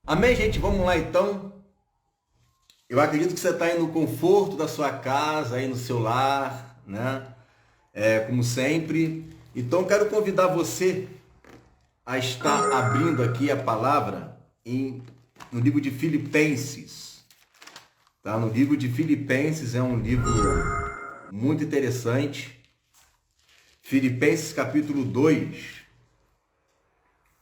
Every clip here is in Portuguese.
Amém, gente? Vamos lá então. Eu acredito que você está aí no conforto da sua casa, aí no seu lar, né? Como sempre. Então, quero convidar você a estar abrindo aqui a palavra no livro de Filipenses. Tá? No livro de Filipenses é um livro muito interessante. Filipenses capítulo 2.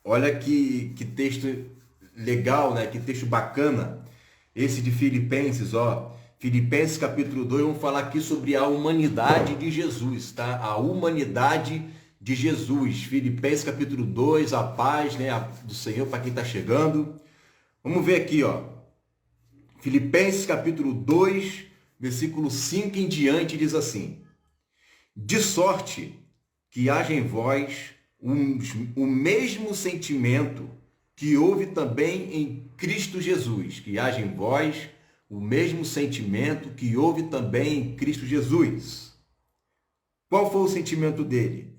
Olha que texto legal, né? Que texto bacana. Esse de Filipenses, ó. Filipenses capítulo 2, vamos falar aqui sobre a humanidade de Jesus, tá? A humanidade de Jesus. Filipenses capítulo 2, a paz, né, do Senhor para quem está chegando. Vamos ver aqui, ó. Filipenses capítulo 2, versículo 5 em diante, diz assim: de sorte que haja em vós o mesmo sentimento que houve também em Cristo Jesus, que haja em vós o mesmo sentimento que houve também em Cristo Jesus. Qual foi o sentimento dele?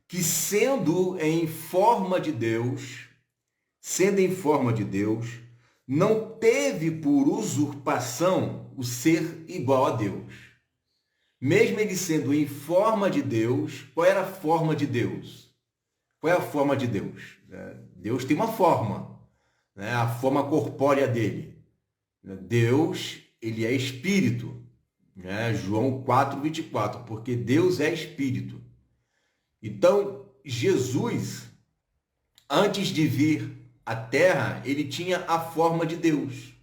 Que sendo em forma de Deus, não teve por usurpação o ser igual a Deus. Mesmo ele sendo em forma de Deus, qual era a forma de Deus? Qual é a forma de Deus? Deus tem uma forma, né? A forma corpórea dele. Deus, ele é espírito, né? João 4:24, porque Deus é espírito. Então, Jesus, antes de vir à Terra, ele tinha a forma de Deus.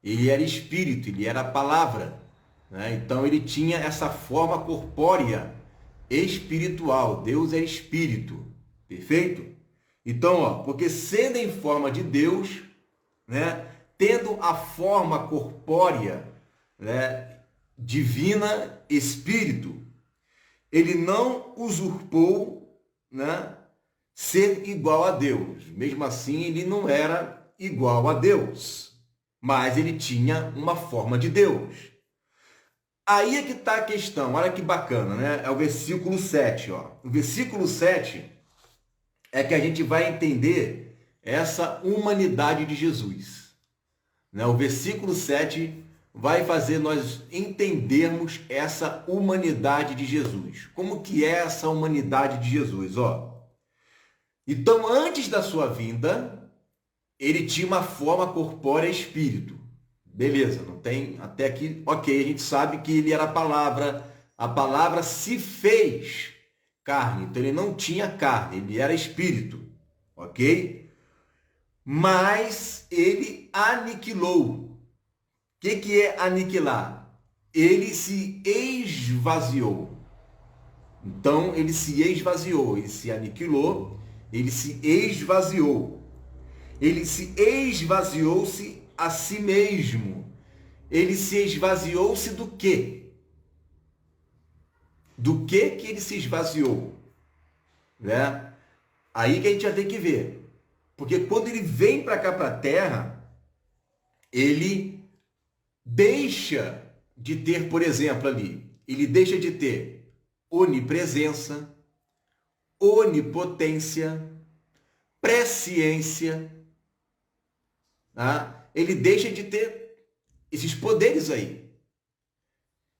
Ele era espírito, ele era a palavra, né? Então, ele tinha essa forma corpórea espiritual. Deus é espírito, perfeito? Então, ó, porque sendo em forma de Deus, né, tendo a forma corpórea, né, divina, espírito, ele não usurpou, né, ser igual a Deus. Mesmo assim, ele não era igual a Deus, mas ele tinha uma forma de Deus. Aí é que está a questão, olha que bacana, né? É o versículo 7, ó. O versículo 7 é que a gente vai entender essa humanidade de Jesus. Né? O versículo 7 vai fazer nós entendermos essa humanidade de Jesus. Como que é essa humanidade de Jesus? Ó. Então, antes da sua vinda, ele tinha uma forma corpórea espírito. Beleza, não tem até aqui, ok, a gente sabe que ele era a palavra se fez carne, então ele não tinha carne, ele era espírito, ok? Mas ele aniquilou. O que é aniquilar? Ele se esvaziou. Então ele se esvaziou, ele se aniquilou, ele se esvaziou. Ele se esvaziou-se a si mesmo. Ele se esvaziou-se do quê? Do que ele se esvaziou? Né? Aí que a gente já tem que ver. Porque quando ele vem para cá, para a Terra, ele deixa de ter, por exemplo, ali, ele deixa de ter onipresença, onipotência, presciência, tá? Ele deixa de ter esses poderes aí.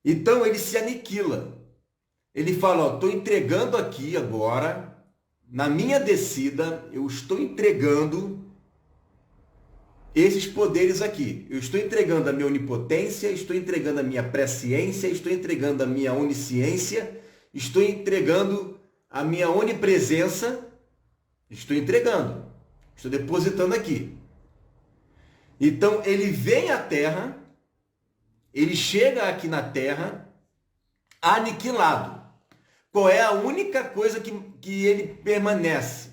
Então ele se aniquila. Ele fala, ó, estou entregando aqui agora, na minha descida, eu estou entregando esses poderes aqui. Eu estou entregando a minha onipotência, estou entregando a minha presciência, estou entregando a minha onisciência, estou entregando a minha onipresença, estou entregando, estou depositando aqui. Então ele vem à Terra, ele chega aqui na Terra aniquilado. Qual é a única coisa que ele permanece,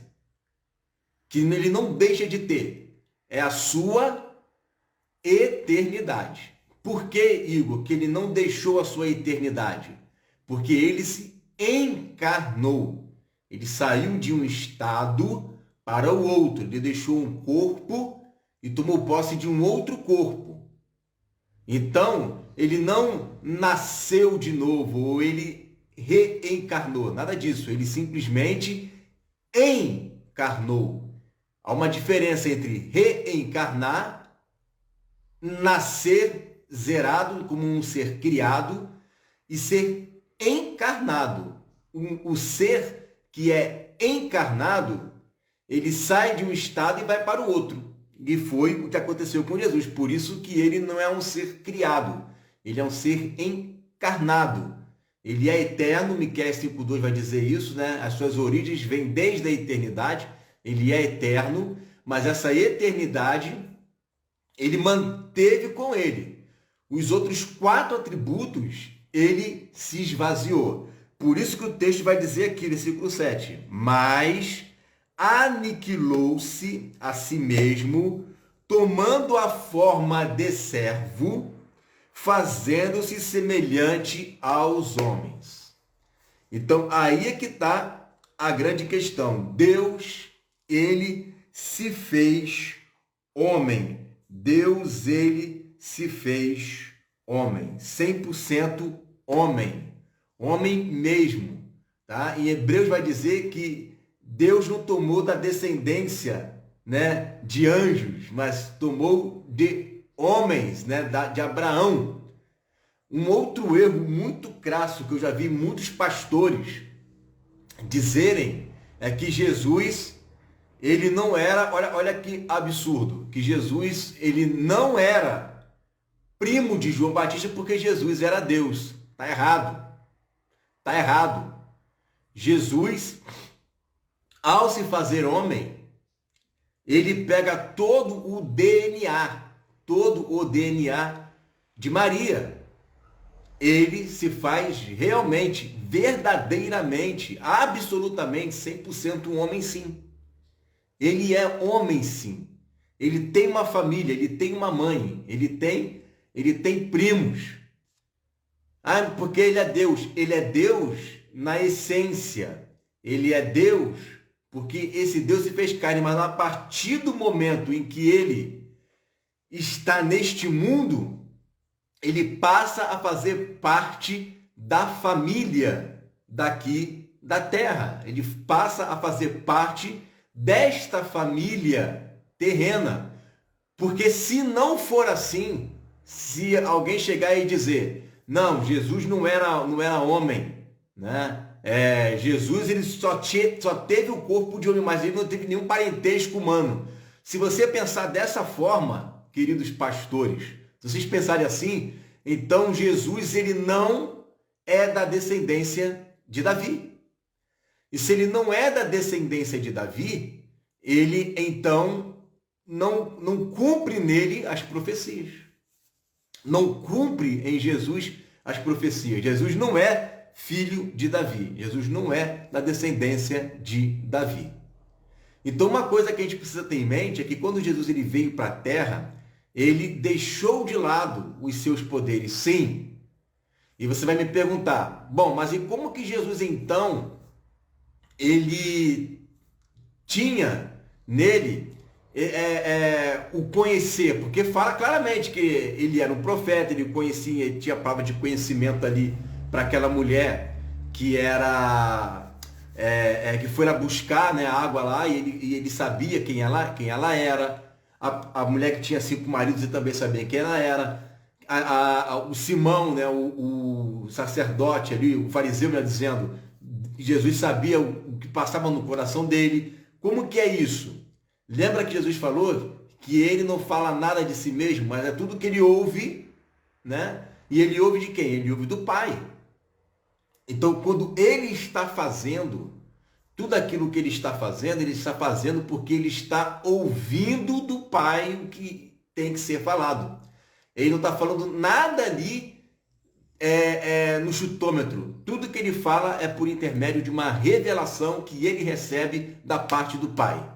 que ele não deixa de ter? É a sua eternidade. Por que, Igor, que ele não deixou a sua eternidade? Porque ele se encarnou. Ele saiu de um estado para o outro. Ele deixou um corpo e tomou posse de um outro corpo. Então, ele não nasceu de novo, ou ele reencarnou. Nada disso. Ele simplesmente encarnou. Há uma diferença entre reencarnar, nascer zerado como um ser criado e ser encarnado. O ser que é encarnado, ele sai de um estado e vai para o outro. E foi o que aconteceu com Jesus. Por isso que ele não é um ser criado. Ele é um ser encarnado. Ele é eterno. Miqueias 5:2 vai dizer isso, né? As suas origens vêm desde a eternidade. Ele é eterno. Mas essa eternidade, ele manteve com ele. Os outros 4 atributos, ele se esvaziou. Por isso que o texto vai dizer aqui, versículo 7. Mas aniquilou-se a si mesmo, tomando a forma de servo, fazendo-se semelhante aos homens. Então, aí é que está a grande questão. Deus, ele se fez homem. Deus, ele se fez homem. 100% homem. Homem mesmo. Tá? Em Hebreus vai dizer que Deus não tomou da descendência, né, de anjos, mas tomou de homens, né, de Abraão. Um outro erro muito crasso que eu já vi muitos pastores dizerem é que Jesus, ele não era, olha que absurdo, que Jesus, ele não era primo de João Batista porque Jesus era Deus. Está errado. Está errado. Jesus, ao se fazer homem, ele pega todo o DNA de Maria. Ele se faz realmente, verdadeiramente, absolutamente, 100% um homem sim. Ele é homem sim. Ele tem uma família, ele tem uma mãe, ele tem primos. Ah, porque ele é Deus. Ele é Deus na essência. Ele é Deus porque esse Deus se fez carne, mas a partir do momento em que ele está neste mundo, ele passa a fazer parte da família daqui da terra. Ele passa a fazer parte desta família terrena. Porque se não for assim, se alguém chegar e dizer, não, Jesus não era homem, né? Jesus ele só teve o corpo de homem, mas ele não teve nenhum parentesco humano. Se você pensar dessa forma, queridos pastores, se vocês pensarem assim, então Jesus ele não é da descendência de Davi. E se ele não é da descendência de Davi, ele então não cumpre nele as profecias. Não cumpre em Jesus as profecias. Jesus não é filho de Davi. Jesus não é da descendência de Davi. Então, uma coisa que a gente precisa ter em mente é que quando Jesus ele veio para a terra, ele deixou de lado os seus poderes, sim. E você vai me perguntar, bom, mas e como que Jesus então, ele tinha nele o conhecer? Porque fala claramente que ele era um profeta, ele conhecia, ele tinha a palavra de conhecimento ali para aquela mulher que era que foi lá buscar, né, a água lá e ele sabia quem ela era. A mulher que tinha 5 maridos e também sabia quem ela era. O Simão, né, o sacerdote ali, o fariseu, me dizendo, Jesus sabia o que passava no coração dele. Como que é isso? Lembra que Jesus falou que ele não fala nada de si mesmo, mas é tudo que ele ouve, né? E ele ouve de quem? Ele ouve do Pai. Então, quando ele está fazendo tudo aquilo que ele está fazendo porque ele está ouvindo do Pai o que tem que ser falado. Ele não está falando nada ali no chutômetro. Tudo que ele fala é por intermédio de uma revelação que ele recebe da parte do Pai.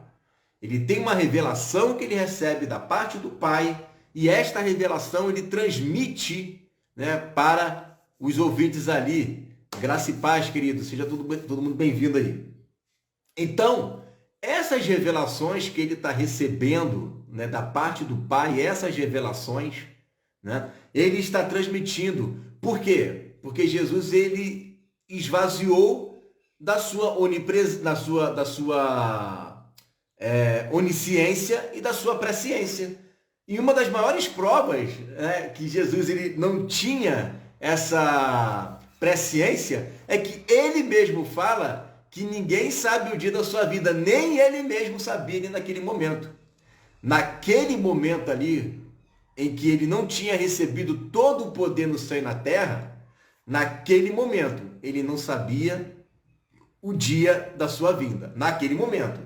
Ele tem uma revelação que ele recebe da parte do Pai e esta revelação ele transmite, né, para os ouvintes ali. Graça e paz, querido. Seja todo mundo bem-vindo aí. Então, essas revelações que ele está recebendo, né, da parte do Pai, essas revelações, né, ele está transmitindo. Por quê? Porque Jesus ele esvaziou da sua onipresença, da sua onisciência e da sua presciência. E uma das maiores provas, né, que Jesus ele não tinha essa presciência é que ele mesmo fala que ninguém sabe o dia da sua vida, nem ele mesmo sabia ali naquele momento. Naquele momento ali, em que ele não tinha recebido todo o poder no céu e na terra, naquele momento, ele não sabia o dia da sua vinda, naquele momento.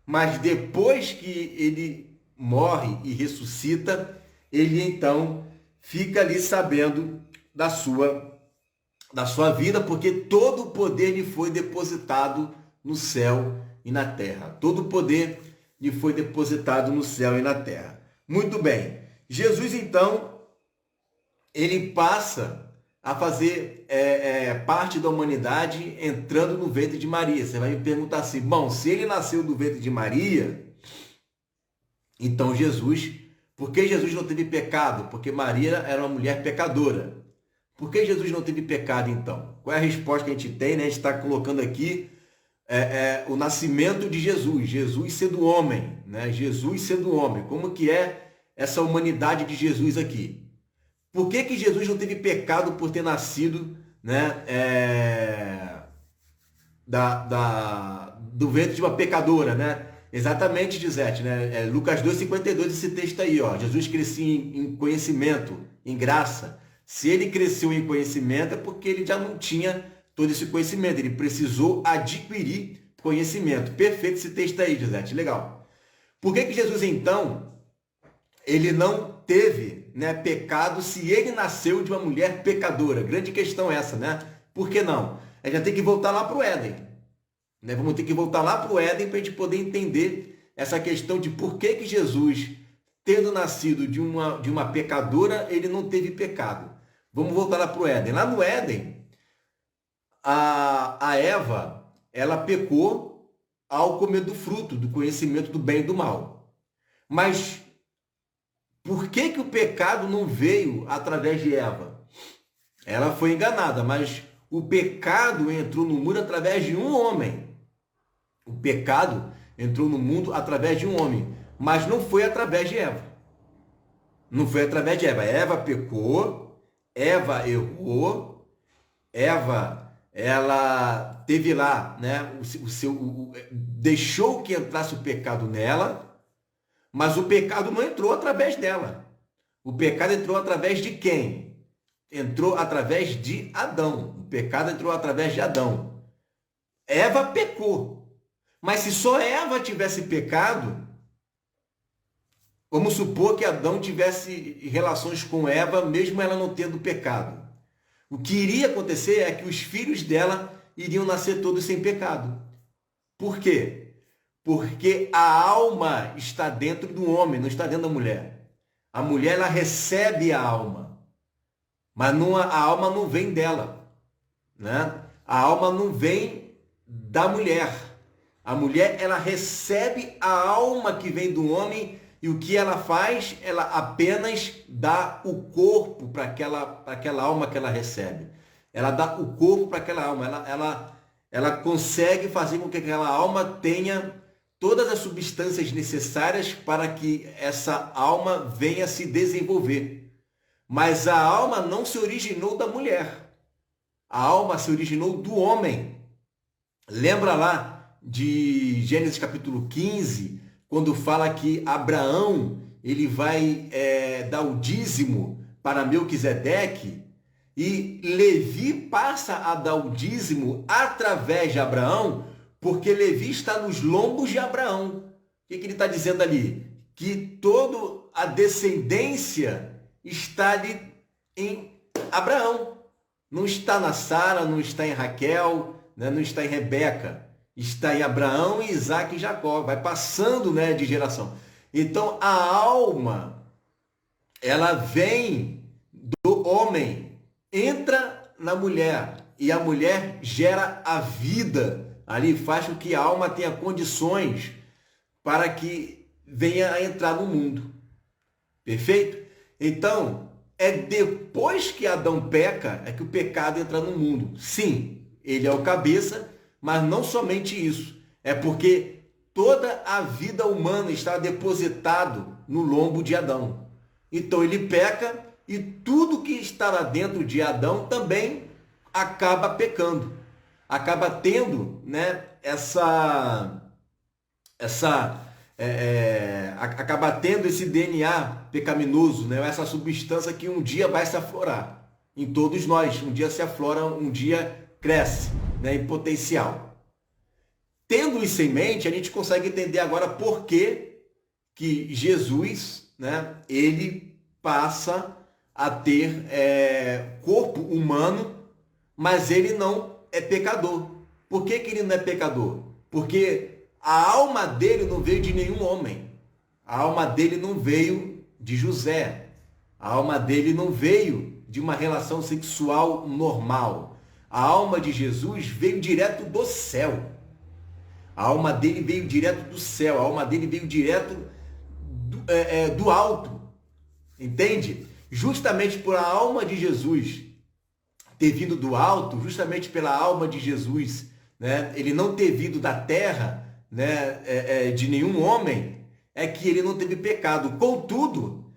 Mas depois que ele morre e ressuscita, ele então fica ali sabendo da sua vida, porque todo o poder lhe foi depositado no céu e na terra. Todo o poder lhe foi depositado no céu e na terra. Muito bem. Jesus, então, ele passa a fazer parte da humanidade entrando no ventre de Maria. Você vai me perguntar assim, bom, se ele nasceu do ventre de Maria, então Jesus, por que Jesus não teve pecado? Porque Maria era uma mulher pecadora. Por que Jesus não teve pecado, então? Qual é a resposta que a gente tem? Né? A gente está colocando aqui o nascimento de Jesus, Jesus sendo homem, né? Jesus sendo homem. Como que é essa humanidade de Jesus aqui? Por que Jesus não teve pecado por ter nascido, né, do ventre de uma pecadora, né? Exatamente, Gisete, né? Lucas 2,52, esse texto aí, ó. Jesus crescia em conhecimento, em graça. Se ele cresceu em conhecimento é porque ele já não tinha todo esse conhecimento. Ele precisou adquirir conhecimento. Perfeito esse texto aí, Gisete. Legal. Por que Jesus, então, ele não teve, né, pecado se ele nasceu de uma mulher pecadora? Grande questão essa, né? Por que não? A gente tem que voltar lá para o Éden. Né? Vamos ter que voltar lá para o Éden para a gente poder entender essa questão de por que Jesus, tendo nascido de uma pecadora, ele não teve pecado. Vamos voltar lá para o Éden. Lá no Éden, a Eva, ela pecou ao comer do fruto, do conhecimento do bem e do mal. Mas por que o pecado não veio através de Eva? Ela foi enganada, mas o pecado entrou no mundo através de um homem. O pecado entrou no mundo através de um homem, mas não foi através de Eva. Não foi através de Eva. Eva pecou, Eva errou, Eva, ela teve lá, né, deixou que entrasse o pecado nela, mas o pecado não entrou através dela. O pecado entrou através de quem? Entrou através de Adão. O pecado entrou através de Adão. Eva pecou. Mas se só Eva tivesse pecado, vamos supor que Adão tivesse relações com Eva, mesmo ela não tendo pecado. O que iria acontecer é que os filhos dela iriam nascer todos sem pecado. Por quê? Porque a alma está dentro do homem, não está dentro da mulher. A mulher, ela recebe a alma, mas a alma não vem dela, né? A alma não vem da mulher. A mulher, ela recebe a alma que vem do homem e o que ela faz? Ela apenas dá o corpo para aquela alma que ela recebe. Ela dá o corpo para aquela alma. Ela consegue fazer com que aquela alma tenha todas as substâncias necessárias para que essa alma venha se desenvolver. Mas a alma não se originou da mulher. A alma se originou do homem. Lembra lá de Gênesis capítulo 15, quando fala que Abraão ele vai dar o dízimo para Melquisedeque, e Levi passa a dar o dízimo através de Abraão, porque Levi está nos lombos de Abraão. O que ele está dizendo ali? Que toda a descendência está ali em Abraão. Não está na Sara, não está em Raquel, né? Não está em Rebeca. Está em Abraão, Isaac e Jacó. Vai passando, né, de geração. Então, a alma, ela vem do homem, entra na mulher, e a mulher gera a vida. Ali faz com que a alma tenha condições para que venha a entrar no mundo. Perfeito? Então, é depois que Adão peca, é que o pecado entra no mundo. Sim, ele é o cabeça, mas não somente isso. É porque toda a vida humana está depositado no lombo de Adão. Então ele peca e tudo que está lá dentro de Adão também acaba pecando. Acaba tendo, né, acaba tendo esse DNA pecaminoso, né, essa substância que um dia vai se aflorar em todos nós. Um dia se aflora, um dia cresce, né, em potencial. Tendo isso em mente, a gente consegue entender agora por que Jesus, né, ele passa a ter corpo humano, mas ele não é pecador. Por que ele não é pecador? Porque a alma dele não veio de nenhum homem. A alma dele não veio de José. A alma dele não veio de uma relação sexual normal. A alma de Jesus veio direto do céu. A alma dele veio direto do céu. A alma dele veio direto do alto. Entende? Justamente por a alma de Jesus ter vindo do alto, justamente pela alma de Jesus, né, ele não ter vindo da terra, né, de nenhum homem, é que ele não teve pecado. Contudo,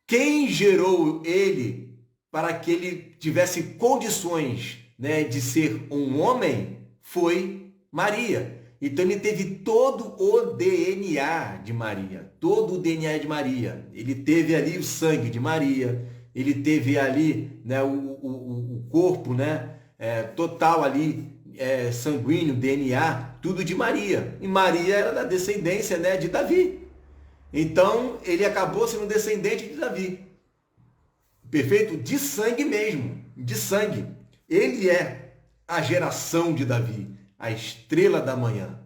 quem gerou ele para que ele tivesse condições, né, de ser um homem foi Maria. Então ele teve todo o DNA de Maria, todo o DNA de Maria. Ele teve ali o sangue de Maria, ele teve ali, né, o corpo, né, total ali, sanguíneo, DNA, tudo de Maria. E Maria era da descendência, né, de Davi. Então ele acabou sendo descendente de Davi. Perfeito? De sangue mesmo, de sangue. Ele é a geração de Davi, a estrela da manhã,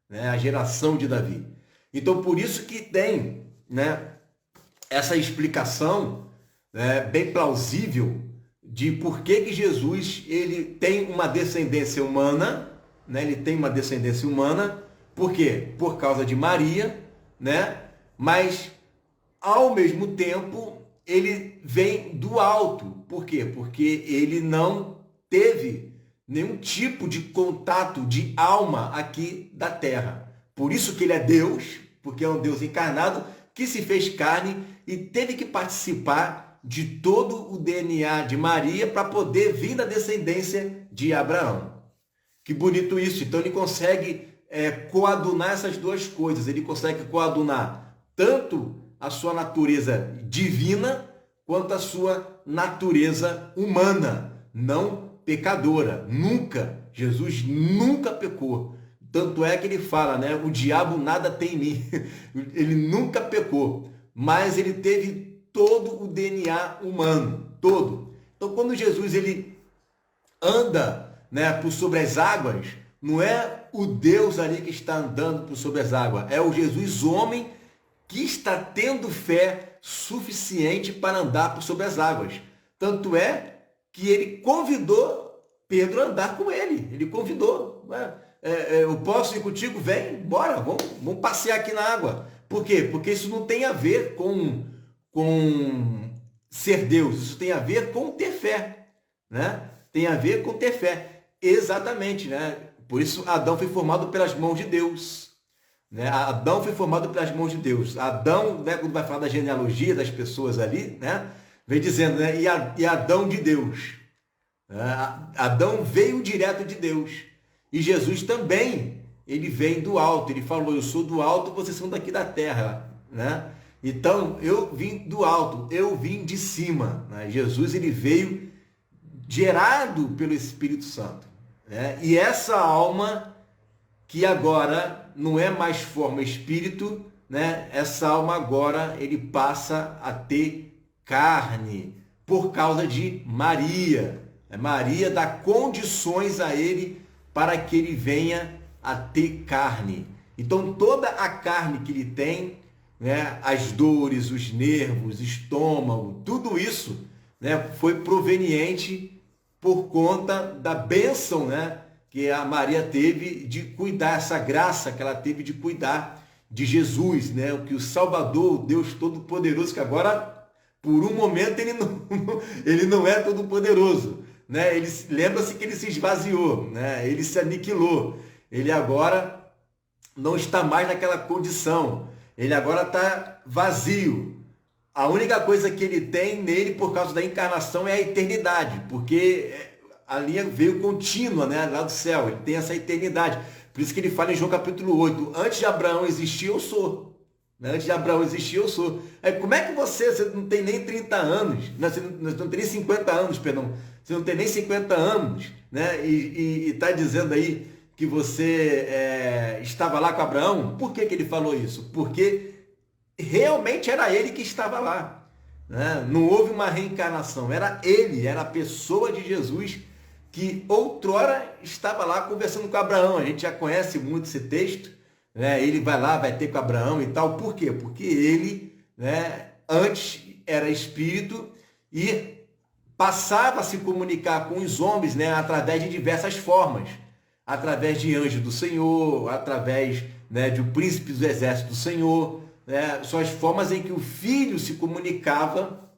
né? A geração de Davi. Então, por isso que tem, né, essa explicação, né, bem plausível de por que Jesus ele tem uma descendência humana, né? Ele tem uma descendência humana, por quê? Por causa de Maria, né? Mas, ao mesmo tempo, ele vem do alto. Por quê? Porque ele não teve nenhum tipo de contato de alma aqui da terra. Por isso que ele é Deus, porque é um Deus encarnado que se fez carne e teve que participar de todo o DNA de Maria para poder vir da descendência de Abraão. Que bonito isso. Então ele consegue coadunar essas duas coisas. Ele consegue coadunar tanto a sua natureza divina quanto a sua natureza humana, não pecadora. Nunca, Jesus nunca pecou. Tanto é que ele fala, né? O diabo nada tem em mim. Ele nunca pecou, mas ele teve todo o DNA humano, todo. Então, quando Jesus ele anda, né, por sobre as águas, não é o Deus ali que está andando por sobre as águas, é o Jesus homem que está tendo fé suficiente para andar por sobre as águas. Tanto é que ele convidou Pedro a andar com ele. Ele convidou. Eu posso ir contigo? Vem, bora, vamos passear aqui na água. Por quê? Porque isso não tem a ver com ser Deus. Isso tem a ver com ter fé, né? Tem a ver com ter fé. Exatamente, né? Por isso Adão foi formado pelas mãos de Deus. Né? Adão foi formado pelas mãos de Deus. Adão, né, quando vai falar da genealogia das pessoas ali, né, vem dizendo, né, e Adão de Deus. Adão veio direto de Deus. E Jesus também, ele vem do alto. Ele falou, eu sou do alto, vocês são daqui da terra. Né? Então, eu vim do alto, eu vim de cima. Né? Jesus, ele veio gerado pelo Espírito Santo. Né? E essa alma, que agora não é mais forma espírito, né? Essa alma agora, ele passa a ter carne, por causa de Maria. Maria dá condições a ele para que ele venha a ter carne. Então, toda a carne que ele tem, né, as dores, os nervos, estômago, tudo isso, né, foi proveniente por conta da bênção, né, que a Maria teve de cuidar, essa graça que ela teve de cuidar de Jesus, né, o que o Salvador, o Deus Todo-Poderoso, que agora, por um momento, ele não é todo-poderoso. Né? Lembra-se que ele se esvaziou, né? Ele se aniquilou. Ele agora não está mais naquela condição. Ele agora está vazio. A única coisa que ele tem nele, por causa da encarnação, é a eternidade, porque a linha veio contínua, né, lá do céu. Ele tem essa eternidade. Por isso que ele fala em João capítulo 8, antes de Abraão existir, eu sou. Antes de Abraão existir, eu sou. Aí, como é que você não tem nem 30 anos, né? Você não tem nem 50 anos, perdão. Você não tem nem 50 anos, né? E está dizendo aí que você estava lá com Abraão. Por que ele falou isso? Porque realmente era ele que estava lá, né? Não houve uma reencarnação, era ele, era a pessoa de Jesus que outrora estava lá conversando com Abraão. A gente já conhece muito esse texto, né? Ele vai lá, vai ter com Abraão e tal. Por quê? Porque ele, né, antes era espírito e passava a se comunicar com os homens, né, através de diversas formas. Através de anjos do Senhor, através, né, de um príncipe do exército do Senhor, né? São as formas em que o Filho se comunicava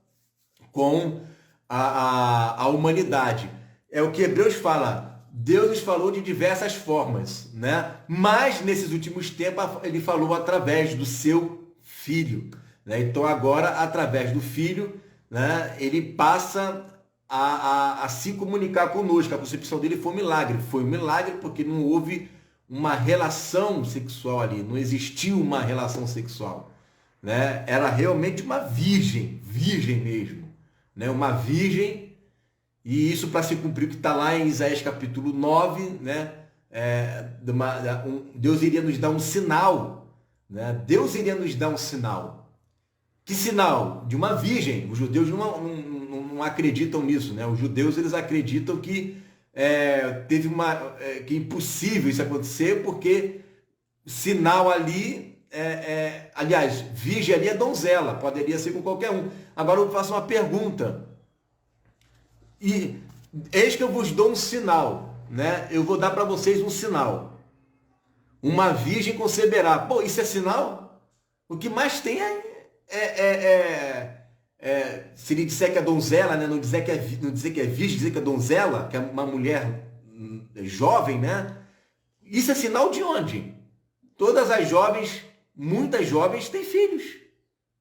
com a humanidade. É o que Hebreus fala. Deus nos falou de diversas formas, né? Mas nesses últimos tempos ele falou através do seu Filho, né? Então agora, através do Filho, né, ele passa a se comunicar conosco. A concepção dele foi um milagre. Foi um milagre porque não houve uma relação sexual ali, não existiu uma relação sexual, né? Era realmente uma virgem mesmo, né? Uma virgem. E isso para se cumprir o que está lá em Isaías capítulo 9, né? Deus iria nos dar um sinal, né? Deus iria nos dar um sinal. Que sinal? De uma virgem. Os judeus não acreditam nisso, né? Os judeus, eles acreditam que que é impossível isso acontecer, porque sinal ali, aliás, virgem ali é donzela, poderia ser com qualquer um. Agora eu faço uma pergunta. E eis que eu vos dou um sinal, né? Eu vou dar para vocês um sinal. Uma virgem conceberá. Pô, isso é sinal? O que mais tem se ele disser que é donzela, né? Não dizer que é virgem, dizer que é donzela, que é uma mulher jovem, né? Isso é sinal de onde? Todas as jovens, muitas jovens têm filhos,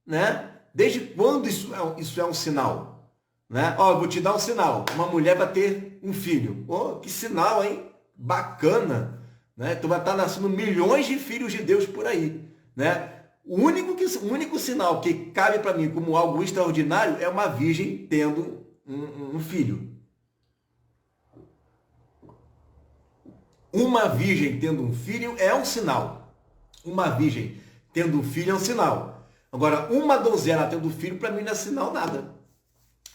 né? Desde quando isso é um sinal? Né? Ó, eu vou te dar um sinal. Uma mulher vai ter um filho. Oh, que sinal, hein? Bacana. Né? Então vai estar nascendo milhões de filhos de Deus por aí. Né? O único sinal que cabe para mim como algo extraordinário é uma virgem tendo um filho. Uma virgem tendo um filho é um sinal. Uma virgem tendo um filho é um sinal. Agora, uma donzela tendo filho, para mim não é sinal nada.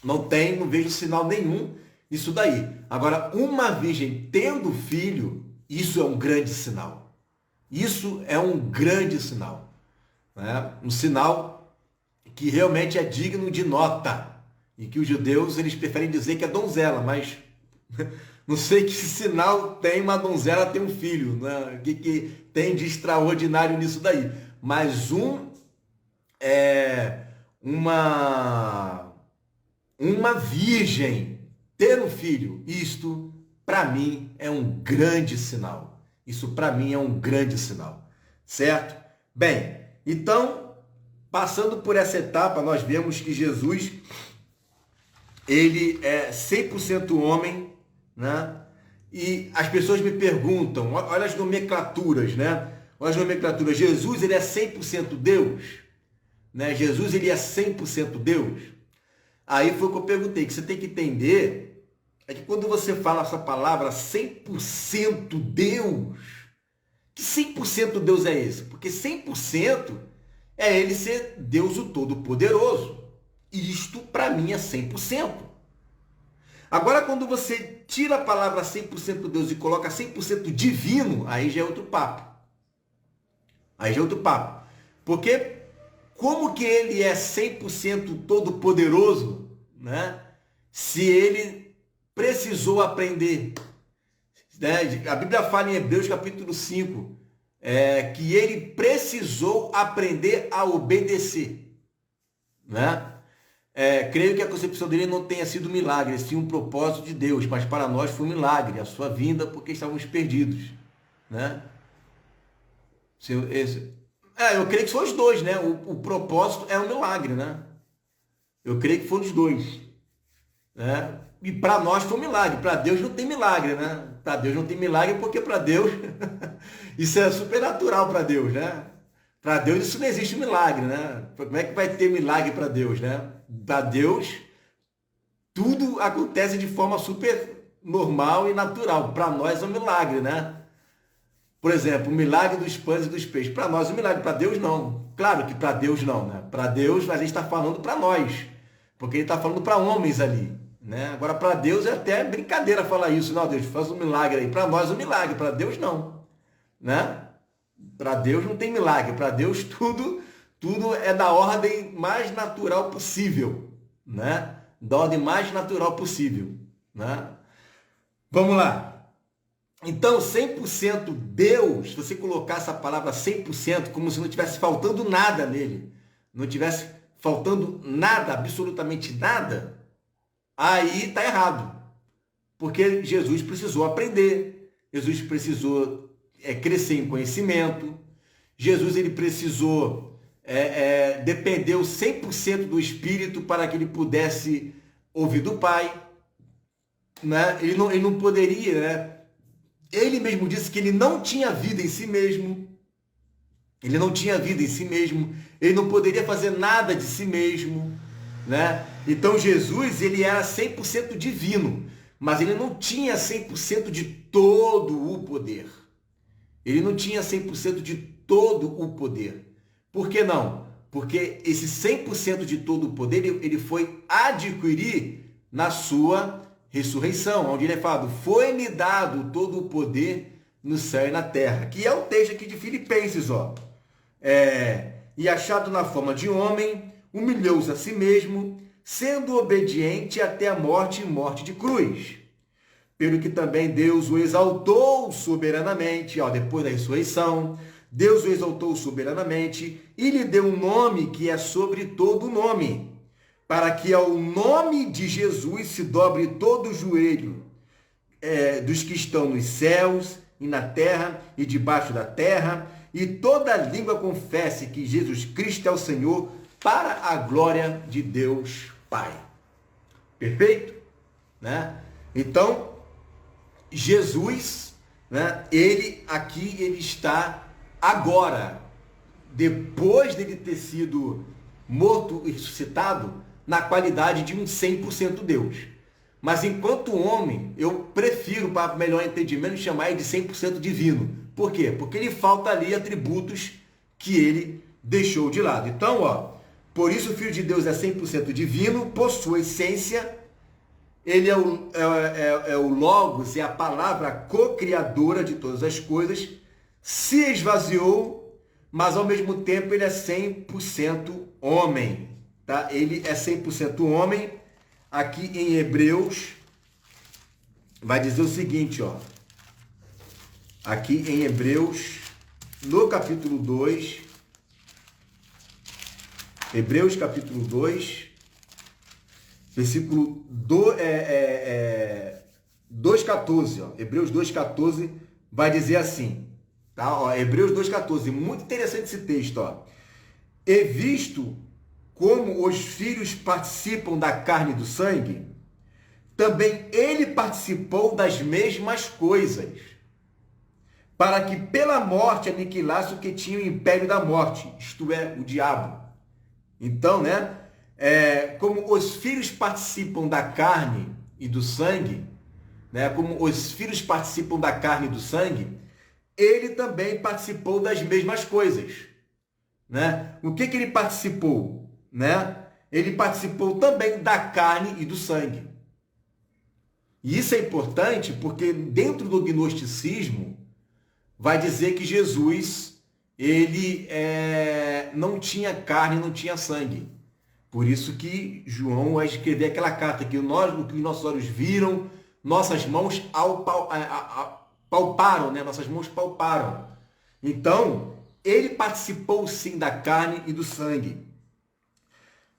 Não vejo sinal nenhum nisso daí. Agora, uma virgem tendo filho, isso é um grande sinal. Isso é um grande sinal. Né? Um sinal que realmente é digno de nota. E que os judeus, eles preferem dizer que é donzela, mas não sei que sinal tem uma donzela ter um filho. Né? O que tem de extraordinário nisso daí. Mas uma virgem ter um filho, isto para mim é um grande sinal. Isso para mim é um grande sinal, certo? Bem, então, passando por essa etapa, nós vemos que Jesus, ele é 100% homem, né? E as pessoas me perguntam, olha as nomenclaturas, né? Olha as nomenclaturas. Jesus, ele é 100% Deus, né? Jesus, ele é 100% Deus. Aí foi o que eu perguntei, que você tem que entender, é que quando você fala essa palavra 100% Deus, que 100% Deus é esse? Porque 100% é ele ser Deus o Todo-Poderoso. Isto para mim é 100%. Agora quando você tira a palavra 100% Deus e coloca 100% divino, aí já é outro papo. Aí já é outro papo. Porque como que ele é 100% todo-poderoso, né? Se ele precisou aprender? Né? A Bíblia fala em Hebreus capítulo 5, que ele precisou aprender a obedecer. Né? Creio que a concepção dele não tenha sido milagre, sim um propósito de Deus, mas para nós foi um milagre, a sua vinda, porque estávamos perdidos. Né? Eu creio que são os dois, né? O propósito é um milagre, né? Eu creio que foram os dois, né? E para nós foi um milagre, para Deus não tem milagre, né? Para Deus não tem milagre porque para Deus isso é supernatural para Deus, né? Para Deus isso não existe milagre, né? Como é que vai ter milagre para Deus, né? Para Deus tudo acontece de forma super normal e natural. Para nós é um milagre, né? Por exemplo, o milagre dos pães e dos peixes. Para nós é um milagre, para Deus não. Claro que para Deus não, né? Para Deus a gente está falando para nós, porque ele está falando para homens ali, né? Agora para Deus é até brincadeira falar isso. Não, Deus, faz um milagre aí. Para nós é um milagre, para Deus não, né? Para Deus não tem milagre. Para Deus tudo é da ordem mais natural possível, né? Da ordem mais natural possível, né? Vamos lá. Então, 100% Deus, se você colocar essa palavra 100%, como se não tivesse faltando nada nele, não tivesse faltando nada, absolutamente nada, aí está errado. Porque Jesus precisou aprender, Jesus precisou crescer em conhecimento, Jesus ele precisou, dependeu 100% do Espírito para que ele pudesse ouvir do Pai, né? Ele não poderia, né? Ele mesmo disse que ele não tinha vida em si mesmo. Ele não tinha vida em si mesmo. Ele não poderia fazer nada de si mesmo, né? Então Jesus, ele era 100% divino, mas ele não tinha 100% de todo o poder. Ele não tinha 100% de todo o poder. Por que não? Porque esse 100% de todo o poder, ele foi adquirir na sua ressurreição, onde ele é falado, foi-me dado todo o poder no céu e na terra, que é o texto aqui de Filipenses, ó. E achado na forma de homem, humilhou-se a si mesmo, sendo obediente até a morte e morte de cruz. Pelo que também Deus o exaltou soberanamente, ó, depois da ressurreição, Deus o exaltou soberanamente e lhe deu um nome que é sobre todo nome, para que ao nome de Jesus se dobre todo o joelho dos que estão nos céus e na terra e debaixo da terra, e toda língua confesse que Jesus Cristo é o Senhor, para a glória de Deus Pai. Perfeito? Né? Então, Jesus, né, ele está agora, depois dele ter sido morto e ressuscitado, na qualidade de um 100% Deus. Mas enquanto homem, eu prefiro, para melhor entendimento, chamar ele de 100% divino. Por quê? Porque ele falta ali atributos que ele deixou de lado. Então, ó, por isso o Filho de Deus é 100% divino, por sua essência, ele é o Logos, é a palavra co-criadora de todas as coisas, se esvaziou, mas ao mesmo tempo ele é 100% homem. Tá? Ele é 100% homem. Aqui em Hebreus, vai dizer o seguinte, ó. Aqui em Hebreus, no capítulo 2, Hebreus capítulo 2, versículo 2,14, ó. Hebreus 2,14 vai dizer assim, tá? Ó, Hebreus 2,14, muito interessante esse texto, ó. E visto como os filhos participam da carne e do sangue, também ele participou das mesmas coisas, para que pela morte aniquilasse o que tinha o império da morte, isto é, o diabo. Então, né, como os filhos participam da carne e do sangue, né, como os filhos participam da carne e do sangue, ele também participou das mesmas coisas. Né? O que ele participou? Né? Ele participou também da carne e do sangue. E isso é importante porque dentro do gnosticismo vai dizer que Jesus ele não tinha carne, não tinha sangue. Por isso que João vai escrever aquela carta que o que nossos olhos viram, nossas mãos palparam, né? Nossas mãos palparam. Então, ele participou sim da carne e do sangue.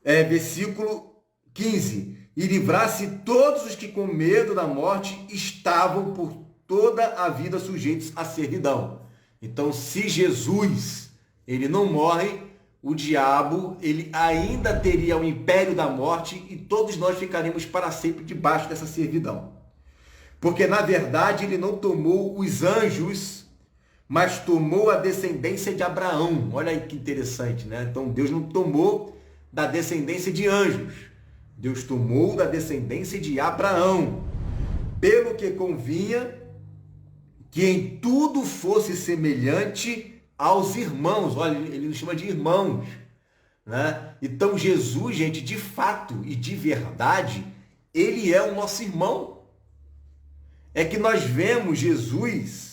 Versículo 15. E livrasse todos os que com medo da morte estavam por toda a vida sujeitos à servidão. Então, se Jesus ele não morre, o diabo ele ainda teria o império da morte e todos nós ficaremos para sempre debaixo dessa servidão. Porque, na verdade, ele não tomou os anjos, mas tomou a descendência de Abraão. Olha aí que interessante, né? Então, Deus não tomou da descendência de anjos. Deus tomou da descendência de Abraão. Pelo que convinha que em tudo fosse semelhante aos irmãos. Olha, ele nos chama de irmãos, né? Então, Jesus, gente, de fato e de verdade, ele é o nosso irmão. É que nós vemos Jesus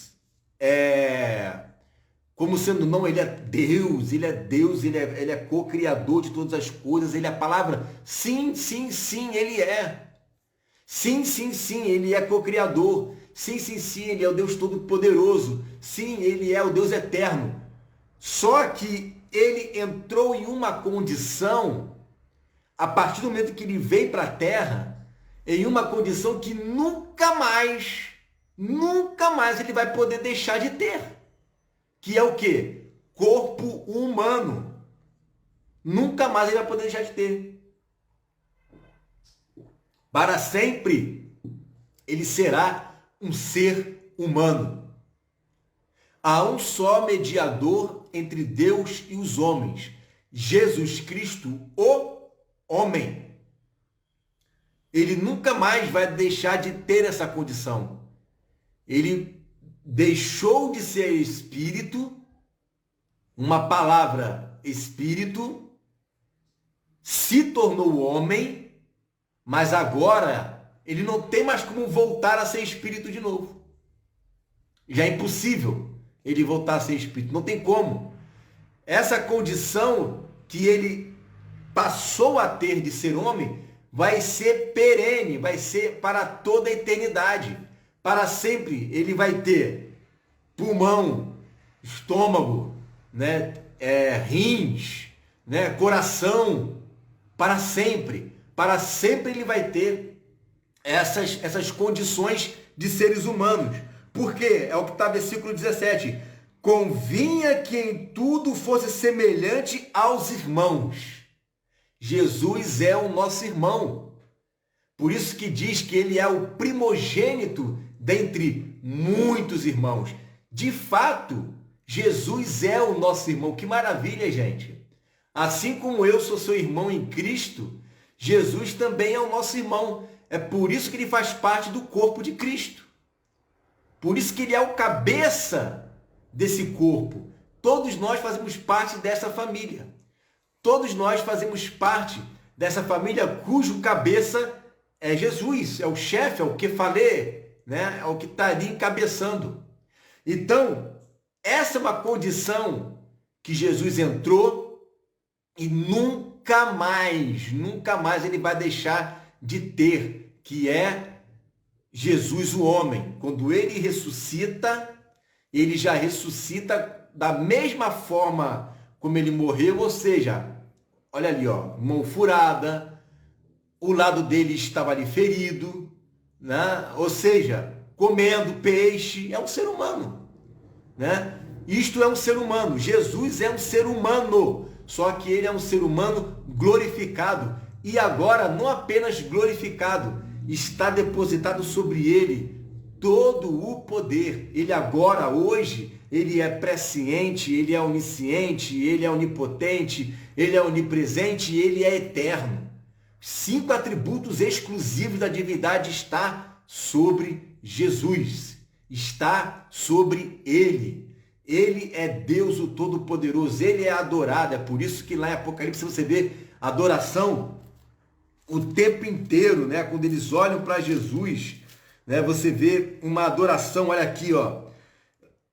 como sendo, não, ele é Deus, ele é co-criador de todas as coisas, ele é a palavra. Sim, sim, sim, ele é. Sim, sim, sim, ele é co-criador. Sim, sim, sim, ele é o Deus Todo-Poderoso. Sim, ele é o Deus Eterno. Só que ele entrou em uma condição, a partir do momento que ele veio para a Terra, em uma condição que nunca mais ele vai poder deixar de ter. Que é o quê? Corpo humano. Nunca mais ele vai poder deixar de ter. Para sempre, ele será um ser humano. Há um só mediador entre Deus e os homens, Jesus Cristo, o homem. Ele nunca mais vai deixar de ter essa condição. Ele deixou de ser espírito, uma palavra espírito, se tornou homem, mas agora ele não tem mais como voltar a ser espírito de novo. Já é impossível ele voltar a ser espírito, não tem como. Essa condição que ele passou a ter de ser homem vai ser perene, vai ser para toda a eternidade. Para sempre ele vai ter pulmão, estômago, né, rins, né, coração, para sempre. Para sempre ele vai ter essas condições de seres humanos. Por quê? É o que está no versículo 17. Convinha que em tudo fosse semelhante aos irmãos. Jesus é o nosso irmão. Por isso que diz que ele é o primogênito dentre muitos irmãos. De fato, Jesus é o nosso irmão. Que maravilha, gente. Assim como eu sou seu irmão em Cristo, Jesus também é o nosso irmão. É por isso que ele faz parte do corpo de Cristo. Por isso que ele é o cabeça desse corpo. Todos nós fazemos parte dessa família. Todos nós fazemos parte dessa família cujo cabeça é Jesus, é o chefe, é o kefalé, né? É o que está ali encabeçando. Então, essa é uma condição que Jesus entrou e nunca mais ele vai deixar de ter, que é Jesus o homem. Quando ele ressuscita, ele já ressuscita da mesma forma como ele morreu, ou seja, olha ali, ó, mão furada, o lado dele estava ali ferido, né? Ou seja, comendo peixe, é um ser humano, né? Isto é um ser humano, Jesus é um ser humano, só que ele é um ser humano glorificado, e agora não apenas glorificado, está depositado sobre ele todo o poder. Ele agora, hoje, ele é presciente, ele é onisciente, ele é onipotente, ele é onipresente e ele é eterno. 5 atributos exclusivos da divindade está sobre Jesus, está sobre ele. Ele é Deus o Todo-Poderoso, ele é adorado. É por isso que lá em Apocalipse você vê adoração o tempo inteiro, né? Quando eles olham para Jesus, né? Você vê uma adoração, olha aqui, ó,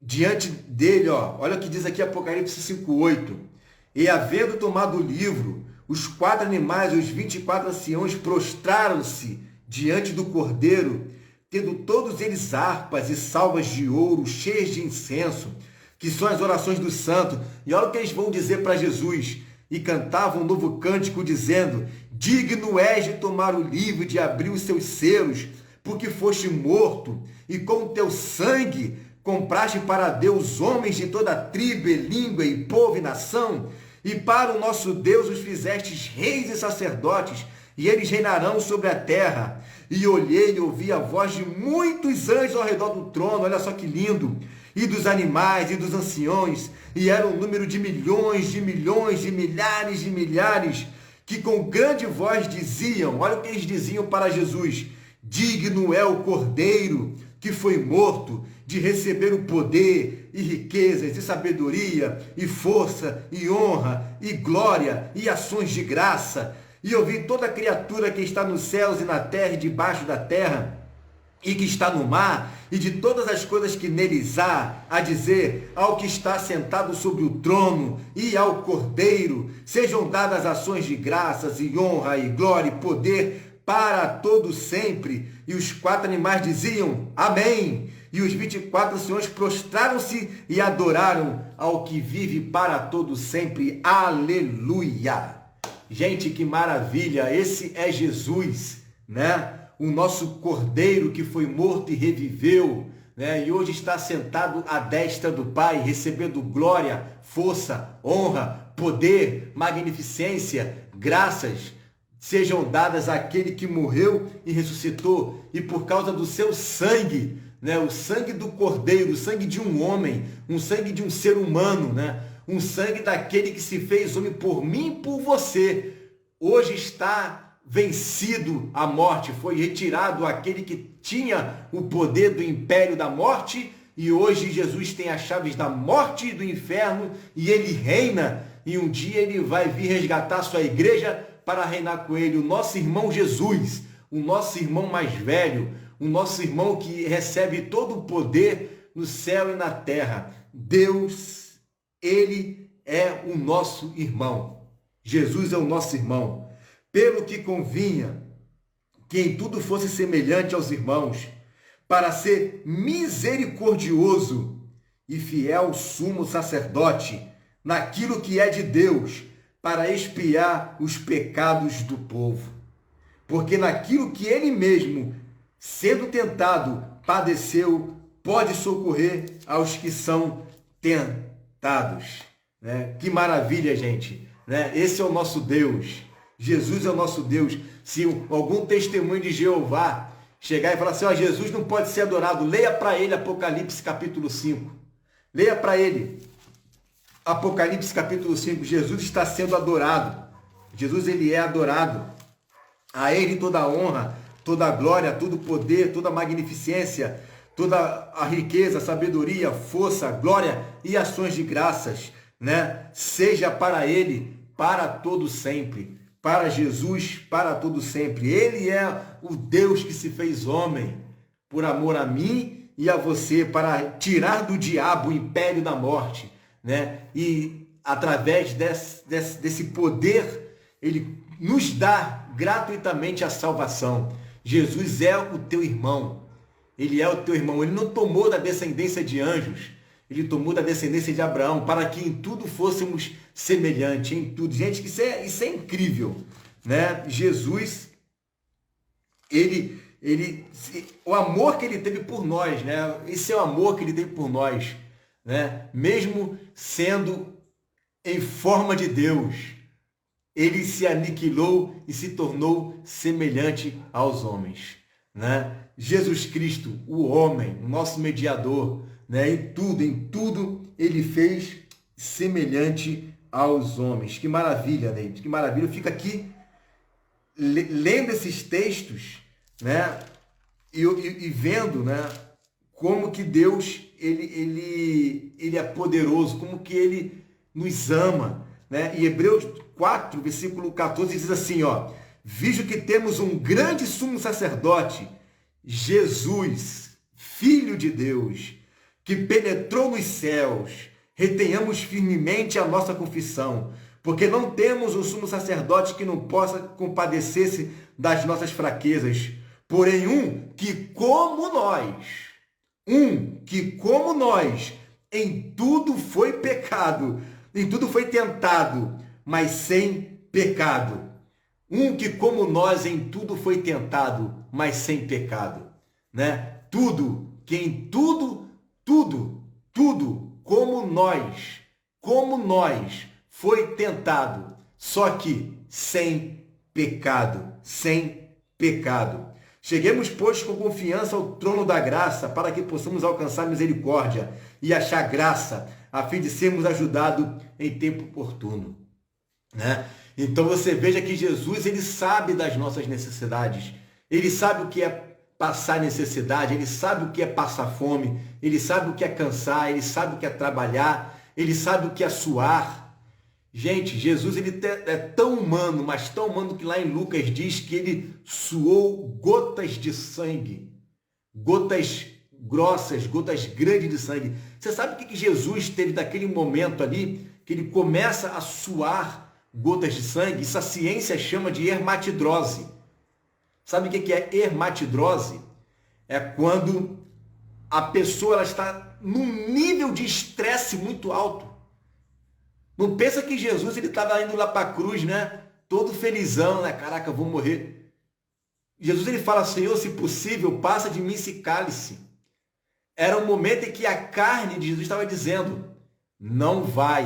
diante dele, ó, olha o que diz aqui Apocalipse 5:8. E havendo tomado o livro, os 4 animais, os 24 anciãos, prostraram-se diante do Cordeiro, tendo todos eles harpas e salvas de ouro, cheias de incenso, que são as orações dos santos. E olha o que eles vão dizer para Jesus. E cantavam um novo cântico, dizendo: digno és de tomar o livro e de abrir os seus selos, porque foste morto, e com o teu sangue compraste para Deus homens de toda tribo, e língua, e povo e nação, e para o nosso Deus os fizestes reis e sacerdotes, e eles reinarão sobre a terra. E olhei e ouvi a voz de muitos anjos ao redor do trono, olha só que lindo, e dos animais e dos anciões, e era um número de milhões, de milhares, que com grande voz diziam, olha o que eles diziam para Jesus: digno é o Cordeiro que foi morto de receber o poder e riquezas e sabedoria e força e honra e glória e ações de graça. E ouvi toda criatura que está nos céus e na terra e debaixo da terra e que está no mar, e de todas as coisas que neles há, a dizer ao que está sentado sobre o trono e ao Cordeiro, sejam dadas ações de graças e honra e glória e poder para todo sempre. E os 4 animais diziam, amém. E os 24 anciões prostraram-se e adoraram ao que vive para todo sempre. Aleluia! Gente, que maravilha! Esse é Jesus, né? O nosso Cordeiro que foi morto e reviveu, né? E hoje está sentado à destra do Pai, recebendo glória, força, honra, poder, magnificência, graças sejam dadas àquele que morreu e ressuscitou, e por causa do seu sangue, né? O sangue do Cordeiro, o sangue de um homem, um sangue de um ser humano, né? Um sangue daquele que se fez homem por mim e por você, hoje está vencido a morte, foi retirado aquele que tinha o poder do império da morte, e hoje Jesus tem as chaves da morte e do inferno, e ele reina, e um dia ele vai vir resgatar a sua igreja para reinar com ele, o nosso irmão Jesus, o nosso irmão mais velho, o nosso irmão que recebe todo o poder no céu e na terra. Deus, ele é o nosso irmão. Jesus é o nosso irmão. Pelo que convinha que em tudo fosse semelhante aos irmãos, para ser misericordioso e fiel sumo sacerdote naquilo que é de Deus, para expiar os pecados do povo. Porque naquilo que ele mesmo, sendo tentado, padeceu, pode socorrer aos que são tentados. Né? Que maravilha, gente! Né? Esse é o nosso Deus. Jesus é o nosso Deus. Se algum testemunho de Jeová chegar e falar assim, ó, Jesus não pode ser adorado, leia para ele Apocalipse capítulo 5. Leia para ele Apocalipse capítulo 5. Jesus está sendo adorado. Jesus, ele é adorado. A ele toda a honra, toda a glória, todo o poder, toda a magnificência, toda a riqueza, sabedoria, força, glória e ações de graças, né? Seja para ele, para todo sempre. Para Jesus, para todo sempre. Ele é o Deus que se fez homem por amor a mim e a você, para tirar do diabo o império da morte, né? E através desse poder, ele nos dá gratuitamente a salvação. Jesus é o teu irmão. Ele é o teu irmão. Ele não tomou da descendência de anjos. Ele tomou da descendência de Abraão, para que em tudo fôssemos semelhantes, em tudo. Gente, isso é incrível, né? Jesus, o amor que ele teve por nós, né? Esse é o amor que ele teve por nós, né? Mesmo sendo em forma de Deus, ele se aniquilou e se tornou semelhante aos homens, né? Jesus Cristo, o homem, o nosso mediador, né? Em tudo, ele fez semelhante aos homens. Que maravilha, né? Que maravilha. Fica aqui lendo esses textos, né? E vendo, né? Como que Deus ele é poderoso, como que ele nos ama, né? E Hebreus 4, versículo 14 diz assim, ó: visto que temos um grande sumo sacerdote, Jesus, Filho de Deus, que penetrou nos céus, retenhamos firmemente a nossa confissão, porque não temos um sumo sacerdote que não possa compadecer-se das nossas fraquezas, porém um que como nós, em tudo foi pecado, em tudo foi tentado, mas sem pecado. Um que como nós em tudo foi tentado, mas sem pecado, né? Que em tudo tudo como nós foi tentado, só que sem pecado, sem pecado. Cheguemos, pois, com confiança ao trono da graça, para que possamos alcançar misericórdia e achar graça, a fim de sermos ajudados em tempo oportuno. Né? Então você veja que Jesus, ele sabe das nossas necessidades, ele sabe o que é passar necessidade, ele sabe o que é passar fome, ele sabe o que é cansar, ele sabe o que é trabalhar, ele sabe o que é suar. Gente, Jesus ele é tão humano, mas tão humano que lá em Lucas diz que ele suou gotas de sangue, gotas grossas, gotas grandes de sangue. Você sabe o que Jesus teve naquele momento ali, que ele começa a suar gotas de sangue? Isso a ciência chama de hermatidrose. Sabe o que é hermatidrose? É quando a pessoa ela está num nível de estresse muito alto. Não pensa que Jesus ele estava indo lá para a cruz, né? Todo felizão, né? Caraca, eu vou morrer. Jesus ele fala, Senhor, se possível, passa de mim esse cálice. Era um momento em que a carne de Jesus estava dizendo, não vai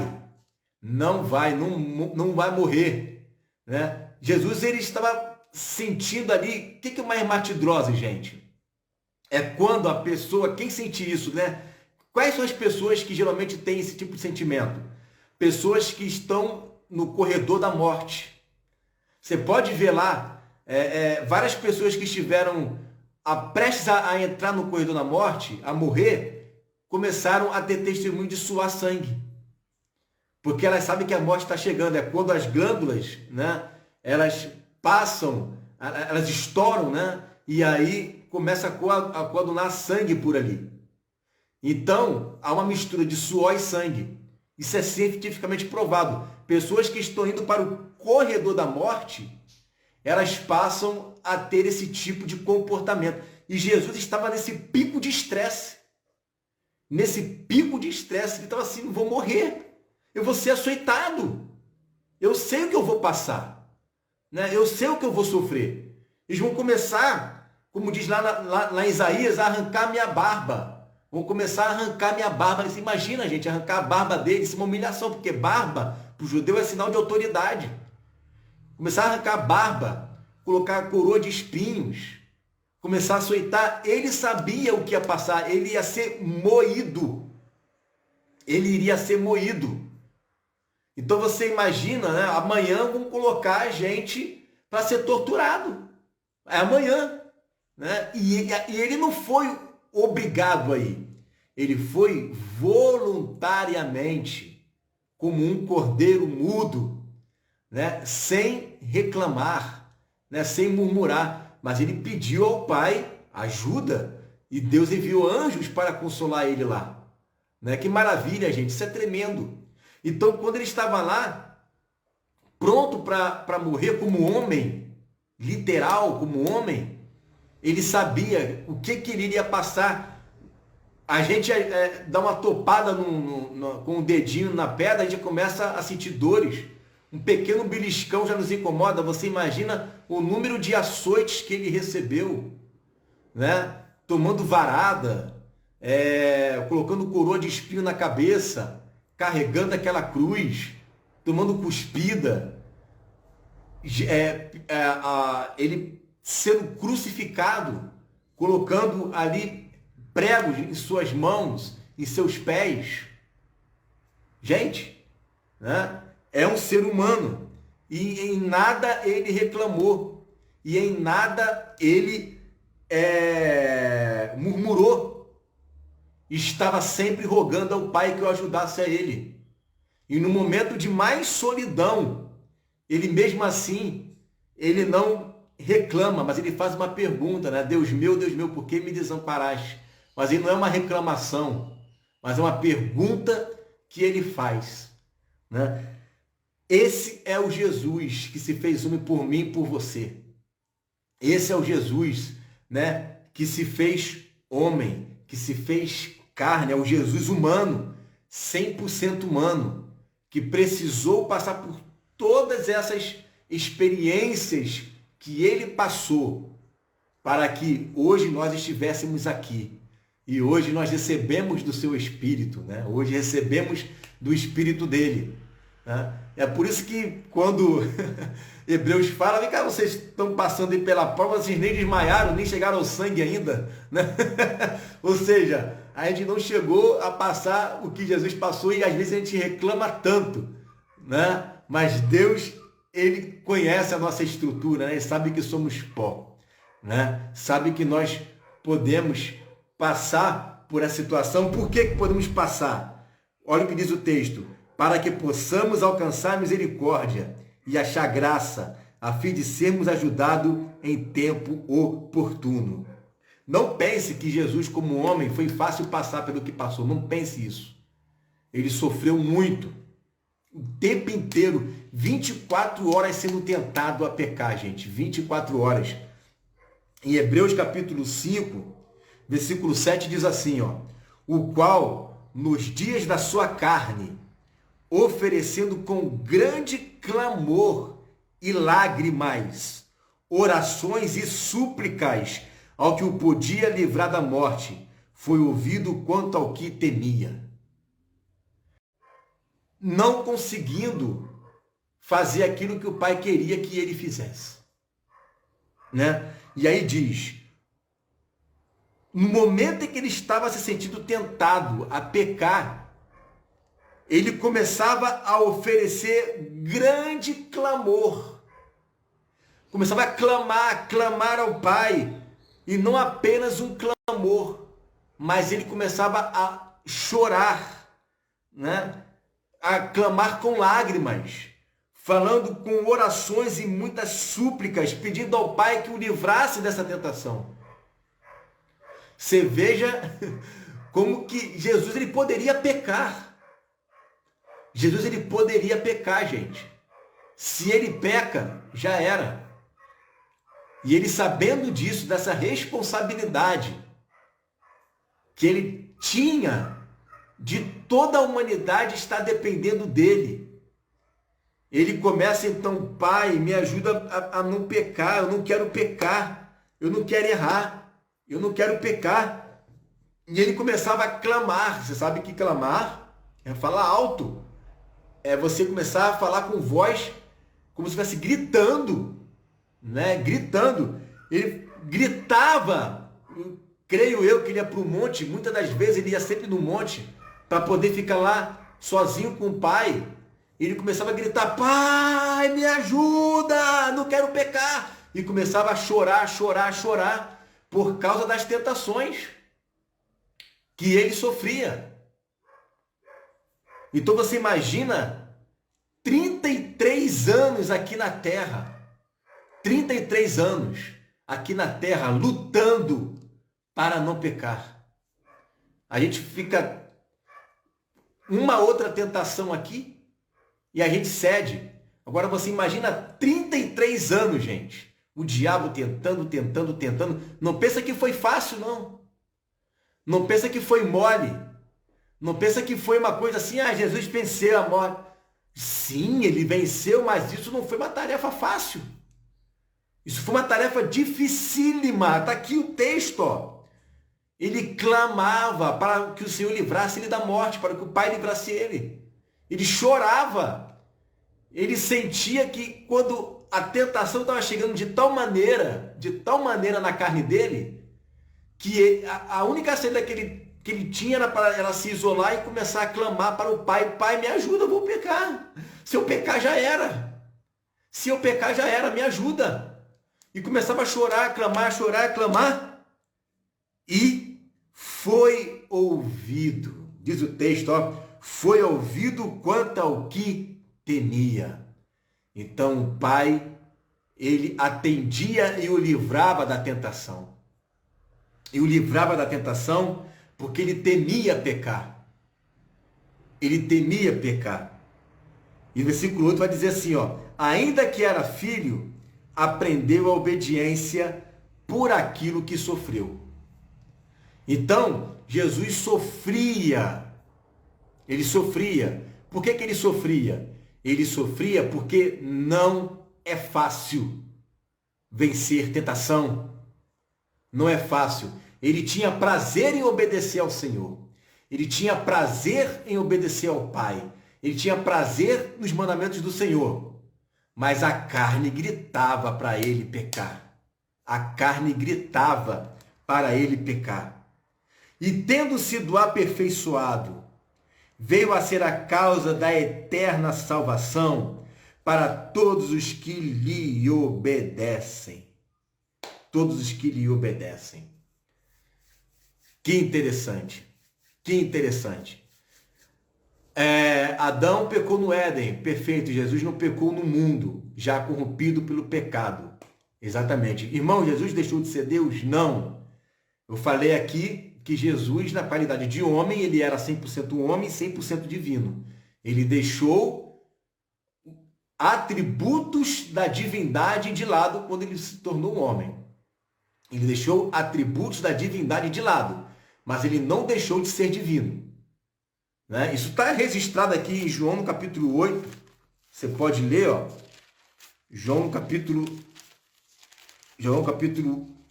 morrer. Né? Jesus ele estava sentindo ali, o que é uma hermatidrose, gente? É quando a pessoa, quem sente isso, né? Quais são as pessoas que geralmente têm esse tipo de sentimento? Pessoas que estão no corredor da morte. Você pode ver lá várias pessoas que estiveram prestes a entrar no corredor da morte, a morrer, começaram a ter testemunho de suar sangue. Porque elas sabem que a morte está chegando. É quando as glândulas, né, elas passam, elas estouram, né, e aí começa a coadular sangue por ali. Então, há uma mistura de suor e sangue. Isso é cientificamente provado. Pessoas que estão indo para o corredor da morte, elas passam a ter esse tipo de comportamento. E Jesus estava nesse pico de estresse. Nesse pico de estresse, ele estava assim, vou morrer. Eu vou ser açoitado. Eu sei o que eu vou passar. Né? Eu sei o que eu vou sofrer. Eles vão começar, como diz lá em Isaías, a arrancar minha barba. Vão começar a arrancar minha barba. Você imagina, gente, arrancar a barba dele, isso é uma humilhação, porque barba, para o judeu, é sinal de autoridade. Começar a arrancar a barba, colocar a coroa de espinhos, começar a açoitar. Ele sabia o que ia passar, ele ia ser moído. Ele iria ser moído. Então você imagina, né? Amanhã vão colocar a gente para ser torturado. É amanhã. Né? E ele não foi obrigado aí. Ele foi voluntariamente, como um cordeiro mudo, né? Sem reclamar, né? Sem murmurar. Mas ele pediu ao Pai ajuda e Deus enviou anjos para consolar ele lá. Né? Que maravilha, gente. Isso é tremendo. Então, quando ele estava lá, pronto para morrer como homem, literal, como homem, ele sabia o que ele iria passar. A gente dá uma topada com o dedinho na pedra, a gente começa a sentir dores. Um pequeno beliscão já nos incomoda. Você imagina o número de açoites que ele recebeu, né? Tomando varada, colocando coroa de espinho na cabeça, carregando aquela cruz, tomando cuspida, ele sendo crucificado, colocando ali pregos em suas mãos, em seus pés. Gente, né? É um ser humano e em nada ele reclamou e em nada ele murmurou. Estava sempre rogando ao Pai que o ajudasse a ele. E no momento de mais solidão, ele mesmo assim, ele não reclama, mas ele faz uma pergunta, né? Deus meu, por que me desamparaste? Mas ele não é uma reclamação, mas é uma pergunta que ele faz, né? Esse é o Jesus que se fez homem por mim e por você. Esse é o Jesus, né, que se fez homem, que se fez carne, é o Jesus humano, 100% humano, que precisou passar por todas essas experiências que ele passou para que hoje nós estivéssemos aqui. E hoje nós recebemos do seu Espírito, né? Hoje recebemos do Espírito dele. Né? É por isso que quando Hebreus fala, vem cá, vocês estão passando aí pela prova, vocês nem desmaiaram, nem chegaram ao sangue ainda. Né? Ou seja, a gente não chegou a passar o que Jesus passou e às vezes a gente reclama tanto. Né? Mas Deus, ele conhece a nossa estrutura, né? Ele sabe que somos pó. Né? Sabe que nós podemos passar por essa situação. Por que podemos passar? Olha o que diz o texto. Para que possamos alcançar misericórdia e achar graça, a fim de sermos ajudados em tempo oportuno. Não pense que Jesus, como homem, foi fácil passar pelo que passou. Não pense isso. Ele sofreu muito. O tempo inteiro, 24 horas sendo tentado a pecar, gente. 24 horas. Em Hebreus capítulo 5, versículo 7 diz assim, ó, o qual, nos dias da sua carne, oferecendo com grande clamor e lágrimas, orações e súplicas ao que o podia livrar da morte, foi ouvido quanto ao que temia. Não conseguindo fazer aquilo que o pai queria que ele fizesse. Né? E aí diz, no momento em que ele estava se sentindo tentado a pecar, ele começava a oferecer grande clamor. Começava a clamar ao Pai. E não apenas um clamor, mas ele começava a chorar, né? A clamar com lágrimas, falando com orações e muitas súplicas, pedindo ao Pai que o livrasse dessa tentação. Você veja como que Jesus ele poderia pecar. Jesus ele poderia pecar, gente. Se ele peca, já era. E ele sabendo disso, dessa responsabilidade que ele tinha de toda a humanidade estar dependendo dele. Ele começa então, Pai, me ajuda a não pecar, eu não quero pecar, eu não quero errar, eu não quero pecar. E ele começava a clamar. Você sabe que clamar é falar alto. É você começar a falar com voz como se estivesse gritando, né? Gritando. Ele gritava. Creio eu que ele ia para o monte. Muitas das vezes ele ia sempre no monte para poder ficar lá sozinho com o Pai. Ele começava a gritar, Pai, me ajuda, não quero pecar. E começava a chorar por causa das tentações que ele sofria. Então você imagina 33 anos aqui na Terra. 33 anos aqui na Terra lutando para não pecar. A gente fica uma outra tentação aqui e a gente cede. Agora você imagina 33 anos, gente. O diabo tentando. Não pensa que foi fácil, não. Não pensa que foi mole. Não pensa que foi uma coisa assim, Jesus venceu a morte. Sim, ele venceu, mas isso não foi uma tarefa fácil. Isso foi uma tarefa dificílima. Está aqui o texto, ó. Ele clamava para que o Senhor livrasse ele da morte, para que o Pai livrasse ele. Ele chorava. Ele sentia que quando a tentação estava chegando de tal maneira na carne dele, que a única saída que ele tinha era se isolar e começar a clamar para o Pai. Pai, me ajuda, eu vou pecar. Se eu pecar, já era. Se eu pecar, já era, me ajuda. E começava a chorar, a clamar. E foi ouvido. Diz o texto, ó. Foi ouvido quanto ao que temia. Então o Pai, ele atendia e o livrava da tentação. E o livrava da tentação porque ele temia pecar. Ele temia pecar. E no versículo 8 vai dizer assim, ó, ainda que era filho, aprendeu a obediência por aquilo que sofreu. Então, Jesus sofria. Ele sofria. Por que ele sofria? Ele sofria porque não é fácil vencer tentação. Não é fácil. Ele tinha prazer em obedecer ao Senhor. Ele tinha prazer em obedecer ao Pai. Ele tinha prazer nos mandamentos do Senhor. Mas a carne gritava para ele pecar. A carne gritava para ele pecar. E tendo sido aperfeiçoado, veio a ser a causa da eterna salvação para todos os que lhe obedecem. Todos os que lhe obedecem. Que interessante. Que interessante. Adão pecou no Éden, perfeito. Jesus não pecou no mundo, já corrompido pelo pecado. Exatamente. Irmão, Jesus deixou de ser Deus? Não. Eu falei aqui que Jesus, na qualidade de homem, ele era 100% homem e 100% divino. Ele deixou atributos da divindade de lado quando ele se tornou um homem. Ele deixou atributos da divindade de lado, mas ele não deixou de ser divino. Né? Isso está registrado aqui em João, no capítulo 8. Você pode ler, ó. João capítulo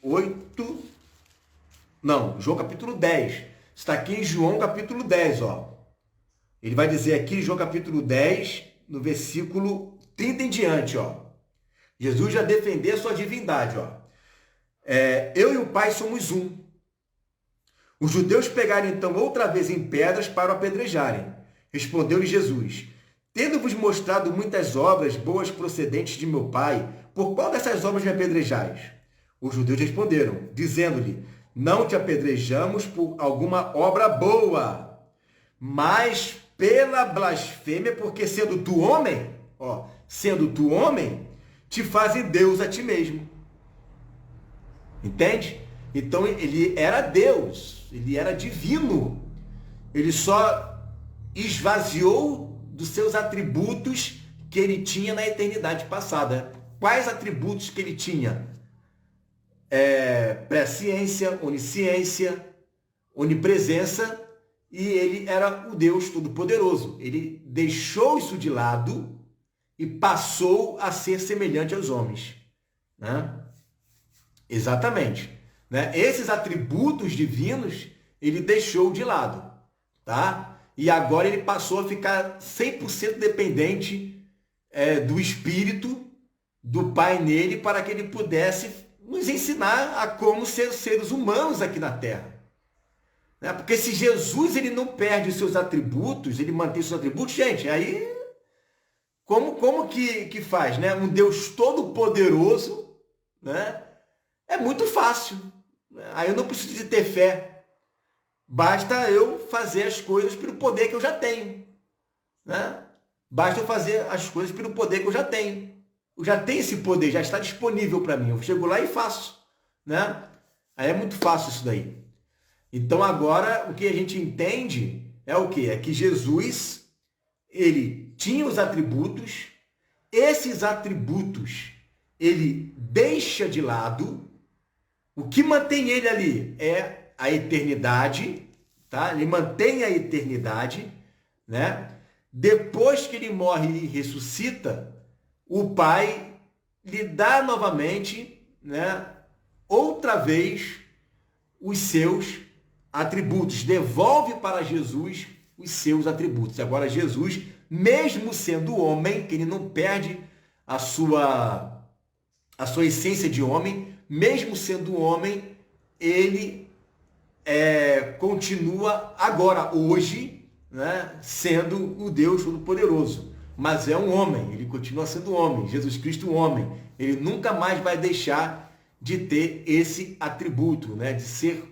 8. Não, João capítulo 10. Está aqui em João capítulo 10, ó. Ele vai dizer aqui, João capítulo 10, no versículo 30 em diante, ó. Jesus já defendeu a sua divindade, ó. Eu e o Pai somos um. Os judeus pegaram então outra vez em pedras para o apedrejarem. Respondeu-lhe Jesus: tendo-vos mostrado muitas obras boas procedentes de meu Pai, por qual dessas obras me apedrejais? Os judeus responderam, dizendo-lhe: não te apedrejamos por alguma obra boa, mas pela blasfêmia, porque sendo tu homem, te fazes Deus a ti mesmo. Entende? Então ele era Deus, ele era divino. Ele só esvaziou dos seus atributos que ele tinha na eternidade passada. Quais atributos que ele tinha? Presciência, onisciência, onipresença, e ele era o Deus Todo-Poderoso. Ele deixou isso de lado e passou a ser semelhante aos homens. Né? Exatamente. Né? Esses atributos divinos ele deixou de lado. Tá? E agora ele passou a ficar 100% dependente do Espírito do Pai nele, para que ele pudesse nos ensinar a como ser seres humanos aqui na Terra. Né? Porque se Jesus ele não perde os seus atributos, ele mantém os seus atributos, gente, aí como que faz? Né? Um Deus todo-poderoso, né? É muito fácil. Aí eu não preciso de ter fé. Basta eu fazer as coisas pelo poder que eu já tenho. Né? Basta eu fazer as coisas pelo poder que eu já tenho. Eu já tenho esse poder, já está disponível para mim. Eu chego lá e faço. Né? Aí é muito fácil isso daí. Então agora o que a gente entende é o quê? É que Jesus, ele tinha os atributos, esses atributos ele deixa de lado. O que mantém ele ali é a eternidade, tá? Ele mantém a eternidade, né? Depois que ele morre e ressuscita, o Pai lhe dá novamente, né, outra vez os seus atributos, devolve para Jesus os seus atributos. Agora Jesus, mesmo sendo homem, que ele não perde a sua essência de homem, mesmo sendo homem, ele continua agora, hoje, né, sendo o Deus Todo-Poderoso. Mas é um homem, ele continua sendo homem, Jesus Cristo um homem. Ele nunca mais vai deixar de ter esse atributo, né, de ser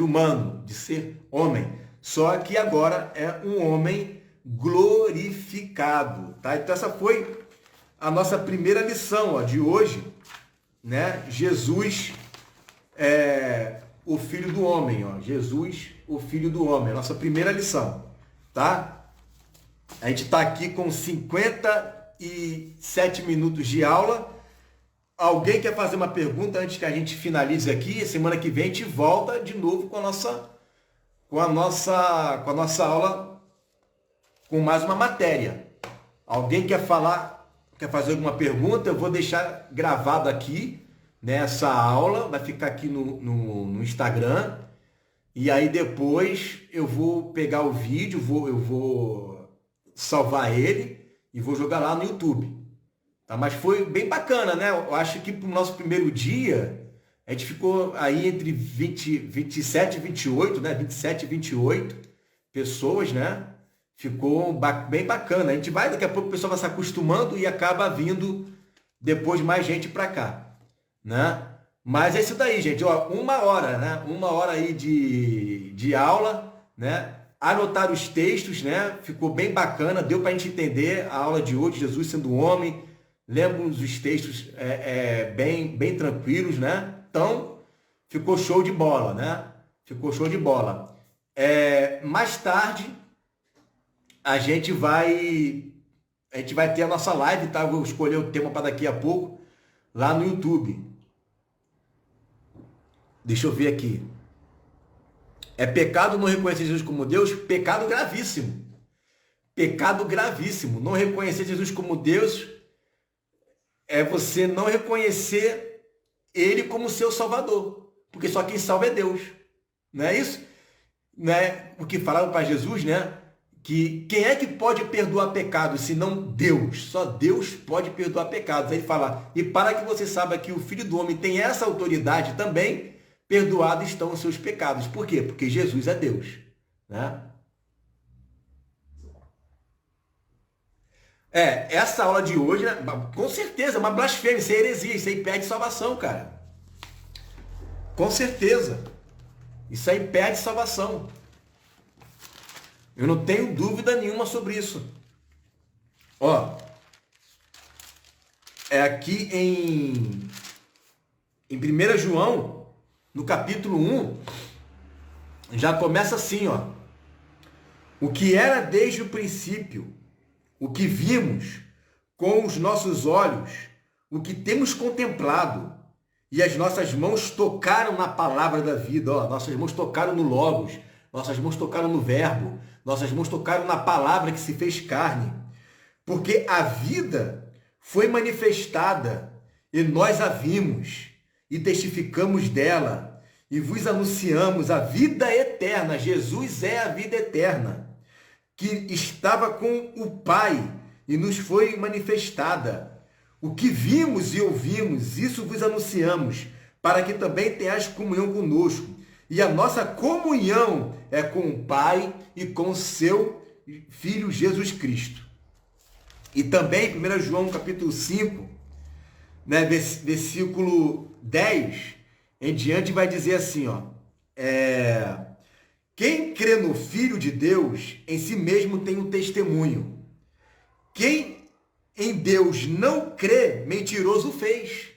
humano, de ser homem. Só que agora é um homem glorificado. Tá? Então essa foi a nossa primeira lição de hoje. Né? Jesus o Filho do Homem, Jesus, o Filho do Homem, a nossa primeira lição, tá? A gente está aqui com 57 minutos de aula. Alguém quer fazer uma pergunta antes que a gente finalize aqui? Semana que vem a gente volta de novo com a nossa aula, com mais uma matéria. Alguém quer falar? Quer fazer alguma pergunta? Eu vou deixar gravado aqui, nessa aula, vai ficar aqui no Instagram, e aí depois eu vou pegar o vídeo, eu vou salvar ele e vou jogar lá no YouTube. Tá? Mas foi bem bacana, né? Eu acho que pro nosso primeiro dia, a gente ficou aí entre 27 e 28, né? 27 e 28 pessoas, né? Ficou bem bacana. A gente vai, daqui a pouco o pessoal vai se acostumando e acaba vindo depois mais gente para cá, né? Mas é isso daí, gente. Ó, 1 hora, né? 1 hora aí de aula, né? Anotar os textos, né? Ficou bem bacana, deu para a gente entender a aula de hoje, Jesus sendo homem. Lembro os textos bem tranquilos, né? Então, ficou show de bola, né? Ficou show de bola. Mais tarde, a gente vai ter a nossa live, tá? Eu vou escolher o tema para daqui a pouco, lá no YouTube. Deixa eu ver aqui. É pecado não reconhecer Jesus como Deus? Pecado gravíssimo. Pecado gravíssimo. Não reconhecer Jesus como Deus é você não reconhecer Ele como seu Salvador. Porque só quem salva é Deus. Não é isso? Não é o que falaram para Jesus, né? Que quem é que pode perdoar pecados, senão Deus? Só Deus pode perdoar pecados. Aí ele fala, e para que você saiba que o Filho do Homem tem essa autoridade também, perdoados estão os seus pecados. Por quê? Porque Jesus é Deus, né? Essa aula de hoje, né, com certeza, é uma blasfêmia, isso é heresia, isso aí perde salvação, cara. Com certeza. Isso aí perde salvação. Eu não tenho dúvida nenhuma sobre isso. Ó, aqui em 1 João, no capítulo 1, já começa assim, ó. O que era desde o princípio, o que vimos com os nossos olhos, o que temos contemplado, e as nossas mãos tocaram na palavra da vida, ó, nossas mãos tocaram no Logos, nossas mãos tocaram no Verbo, nossas mãos tocaram na palavra que se fez carne, porque a vida foi manifestada e nós a vimos e testificamos dela e vos anunciamos a vida eterna. Jesus é a vida eterna, que estava com o Pai e nos foi manifestada. O que vimos e ouvimos, isso vos anunciamos, para que também tenhais comunhão conosco. E a nossa comunhão é com o Pai e com o seu Filho Jesus Cristo. E também, 1 João capítulo 5, né, versículo 10, em diante vai dizer assim, ó, quem crê no Filho de Deus, em si mesmo tem um testemunho. Quem em Deus não crê, mentiroso fez.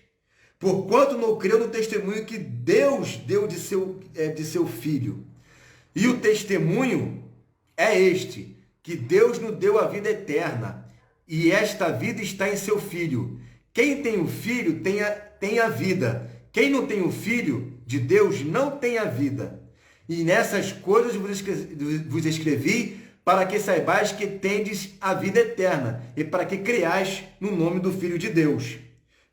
Porquanto não creu no testemunho que Deus deu de seu Filho. E o testemunho é este, que Deus nos deu a vida eterna, e esta vida está em seu Filho. Quem tem o Filho tem a vida. Quem não tem o Filho de Deus não tem a vida. E nessas coisas vos escrevi, para que saibais que tendes a vida eterna, e para que creais no nome do Filho de Deus.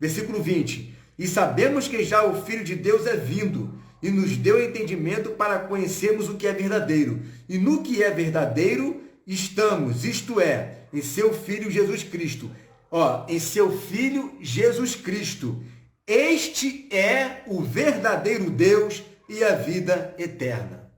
Versículo 20. E sabemos que já o Filho de Deus é vindo, e nos deu entendimento para conhecermos o que é verdadeiro. E no que é verdadeiro estamos, isto é, em seu Filho Jesus Cristo. Ó, em seu Filho Jesus Cristo. Este é o verdadeiro Deus e a vida eterna.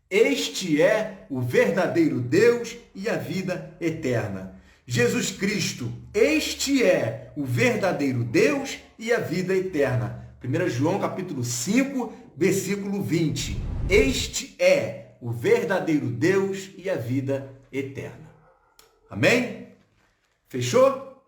Este é o verdadeiro Deus e a vida eterna. Jesus Cristo, este é o verdadeiro Deus e a vida eterna. 1 João capítulo 5, versículo 20. Este é o verdadeiro Deus e a vida eterna. Amém? Fechou?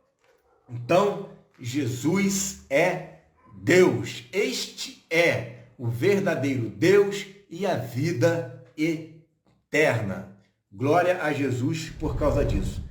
Então, Jesus é Deus. Este é o verdadeiro Deus e a vida eterna. Glória a Jesus por causa disso.